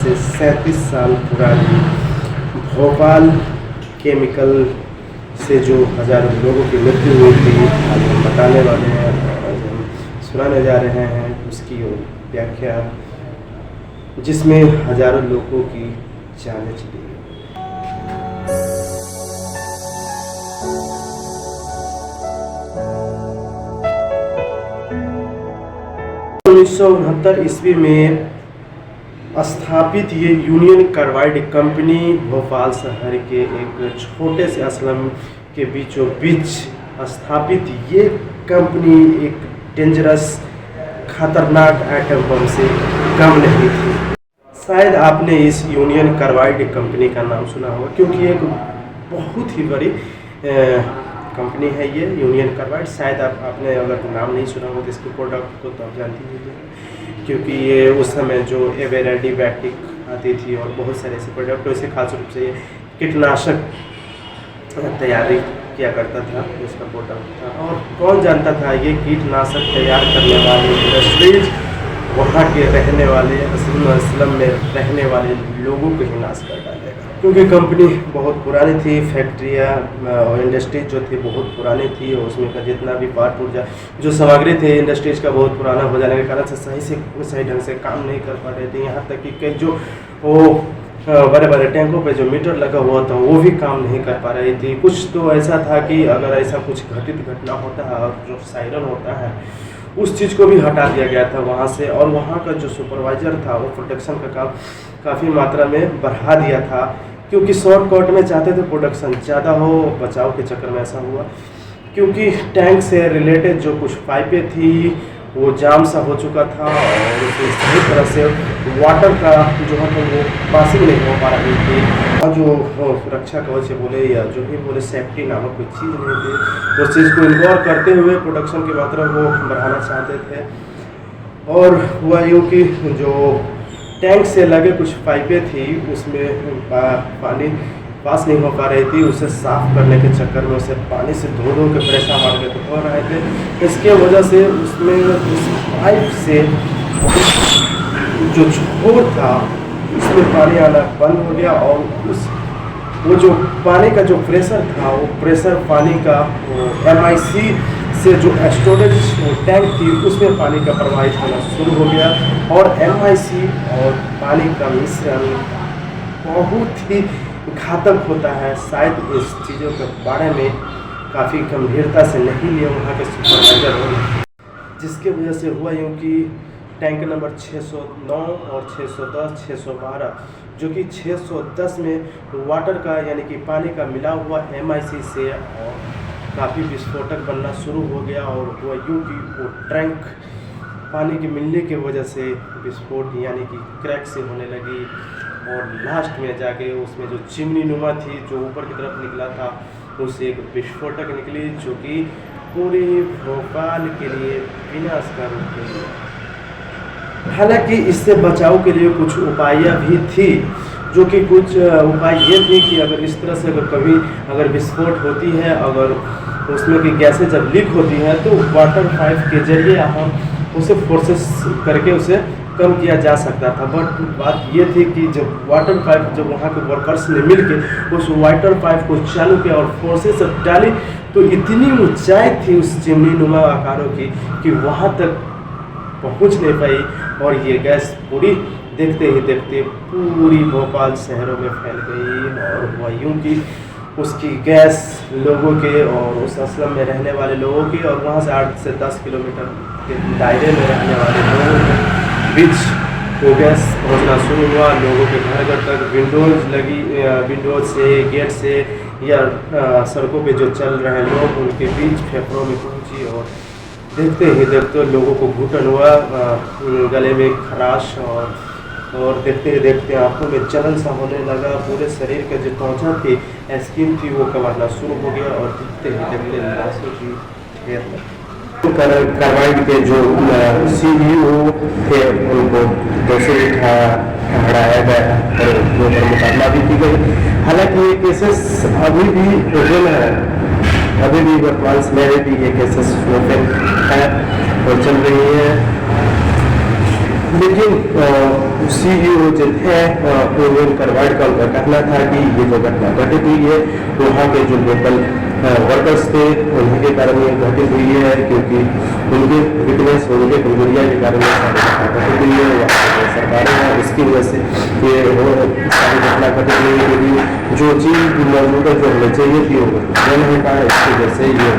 से 37 साल पुरानी भोपाल केमिकल से जो हज़ारों लोगों की मृत्यु हुई थी, आज हम बताने वाले हैं, आज हम सुनाने जा रहे हैं उसकी व्याख्या, जिसमें हज़ारों लोगों की जानें चली गई। 1969 ईस्वी में स्थापित ये यूनियन कार्बाइड कंपनी भोपाल शहर के एक छोटे से असलम के बीचों बीच स्थापित ये कंपनी एक डेंजरस खतरनाक एटम बम से कम नहीं थी। शायद आपने इस यूनियन कार्बाइड कंपनी का नाम सुना होगा, क्योंकि एक बहुत ही बड़ी कंपनी है ये यूनियन कार्बाइड। शायद आपने अगर नाम नहीं सुना हो तो इसके प्रोडक्ट को तो आप जानती होंगे, क्योंकि ये उस समय जो एंटीबायोटिक आती थी और बहुत सारे ऐसे प्रोडक्टों से खास रूप से ये कीटनाशक तैयारी किया करता था, इसका प्रोडक्ट था। और कौन जानता था ये कीटनाशक तैयार करने वाले इंडस्ट्रीज वहाँ के रहने वाले असलम में रहने वाले लोगों को ही नाश कर डालेगा, क्योंकि कंपनी बहुत पुरानी थी, फैक्ट्रियाँ और इंडस्ट्रीज जो थी बहुत पुरानी थी, और उसमें का जितना भी पार्ट पुर्जा जो सामग्री थे इंडस्ट्रीज का बहुत पुराना हो जाने के कारण से सही ढंग से काम नहीं कर पा रहे थे। यहाँ तक कि कई जो वो बड़े बड़े टैंकों पे जो मीटर लगा हुआ था वो भी काम नहीं कर पा रही थी। कुछ तो ऐसा था कि अगर ऐसा कुछ घटना होता है और जो सायरन होता है उस चीज़ को भी हटा दिया गया था वहाँ से, और वहाँ का जो सुपरवाइज़र था वो प्रोडक्शन का काम काफ़ी मात्रा में बढ़ा दिया था, क्योंकि शॉर्टकट में चाहते थे प्रोडक्शन ज़्यादा हो। बचाव के चक्कर में ऐसा हुआ, क्योंकि टैंक से रिलेटेड जो कुछ पाइपें थी वो जाम सा हो चुका था, और उसमें सही तरह से वाटर का जो है तो वो पासिंग नहीं हो पा रही थी, और जो सुरक्षा कवच बोले या जो भी बोले सेफ्टी नामक कोई चीज़ नहीं थी। उस चीज़ को इन्वॉल्व करते हुए प्रोडक्शन की मात्रा को बढ़ाना चाहते थे, और हुआ यूँ कि जो टैंक से लगे कुछ पाइपें थी उसमें पानी पास नहीं हो पा रही थी। उसे साफ़ करने के चक्कर में उसे पानी से धो के प्रेशर मार के धो रहे थे। इसके वजह से उसमें उस पाइप से जो छोर था उसमें पानी आना बंद हो गया, और वो जो पानी का जो प्रेशर था वो प्रेशर पानी का MIC से जो स्टोरेज टैंक थी उसमें पानी का प्रवाहित होना शुरू हो गया, और MIC और पानी का मिश्रण बहुत ही घातक होता है। शायद इस चीज़ों के बारे में काफ़ी गंभीरता से नहीं लिया वहाँ के सुपरवाइजर, जिसके वजह से हुआ यूँ कि टैंक नंबर 609 और 610, 612, जो कि 610 में वाटर का यानी कि पानी का मिला हुआ MIC से और काफ़ी विस्फोटक बनना शुरू हो गया, और हुआ यूँ कि वो टैंक पानी के मिलने की वजह से विस्फोट यानी कि क्रैक से होने लगी, और लास्ट में जाके उसमें जो चिमनी नुमा थी जो ऊपर की तरफ निकला था उससे एक विस्फोटक निकली, जो कि पूरे भोपाल के लिए विनाश का रूप ले लिया। हालांकि इससे बचाव के लिए कुछ उपाय भी थी, जो कि कुछ उपाय ये थी कि अगर इस तरह से अगर विस्फोट होती है, अगर उसमें की गैसें जब लीक होती हैं तो वाटर पाइप के जरिए हम उसे फोर्सेस करके उसे कम किया जा सकता था। बट बात ये थी कि जब वाटर पाइप जब वहाँ के वर्कर्स ने मिलकर उस वाटर पाइप को चालू किया और फोर्सेस सब डाली, तो इतनी ऊंचाई थी उस चिमनी नुमा आकारों की कि वहाँ तक पहुँच नहीं पाई, और ये गैस पूरी देखते ही देखते पूरी भोपाल शहरों में फैल गई, और हुआ यूँ कि उसकी गैस लोगों के और उस असलम में रहने वाले लोगों की और वहाँ से 8 से 10 किलोमीटर के दायरे में रहने वाले लोगों के बीच वो गैस पहुँचना शुरू हुआ। लोगों के घर तक विंडोज से, गेट से या सड़कों पे जो चल रहे लोग उनके बीच फेफड़ों में पहुँची, और देखते ही देखते लोगों को घुटन हुआ, गले में खराश, और देखते ही देखते आंखों में जलन सा होने लगा। पूरे शरीर के जो त्वचा थी, स्किन थी, वो कमाना शुरू हो गया, और देखते ही देखते लाशों की ढेर लगी। कार्बाइड के जो CEO थे उनको दोषी ठहराया गया और उनके ऊपर मुकदमा भी की गई। हालांकि ये केसेस अभी भी ओपन है, अभी भी वर्तमान समय में भी ये केसेस ओपन है और चल रही है। लेकिन CEO जो थे उनका वाइड कॉल का कहना था कि ये जो घटना घटित हुई है वहाँ के जो लोकल वर्कर्स थे उन्हीं के कारण ये घटित हुई है, क्योंकि उनकी वीकनेस उनके कमजोरिया के कारण ये सारी घटना घटित हुई है। या सरकारें हैं उसकी वजह से ये सारी घटना घटित हुई है, क्योंकि जो चीज़ मौजूद है जो हमें चाहिए थी वो नहीं मिल पाया, इसकी वजह से ये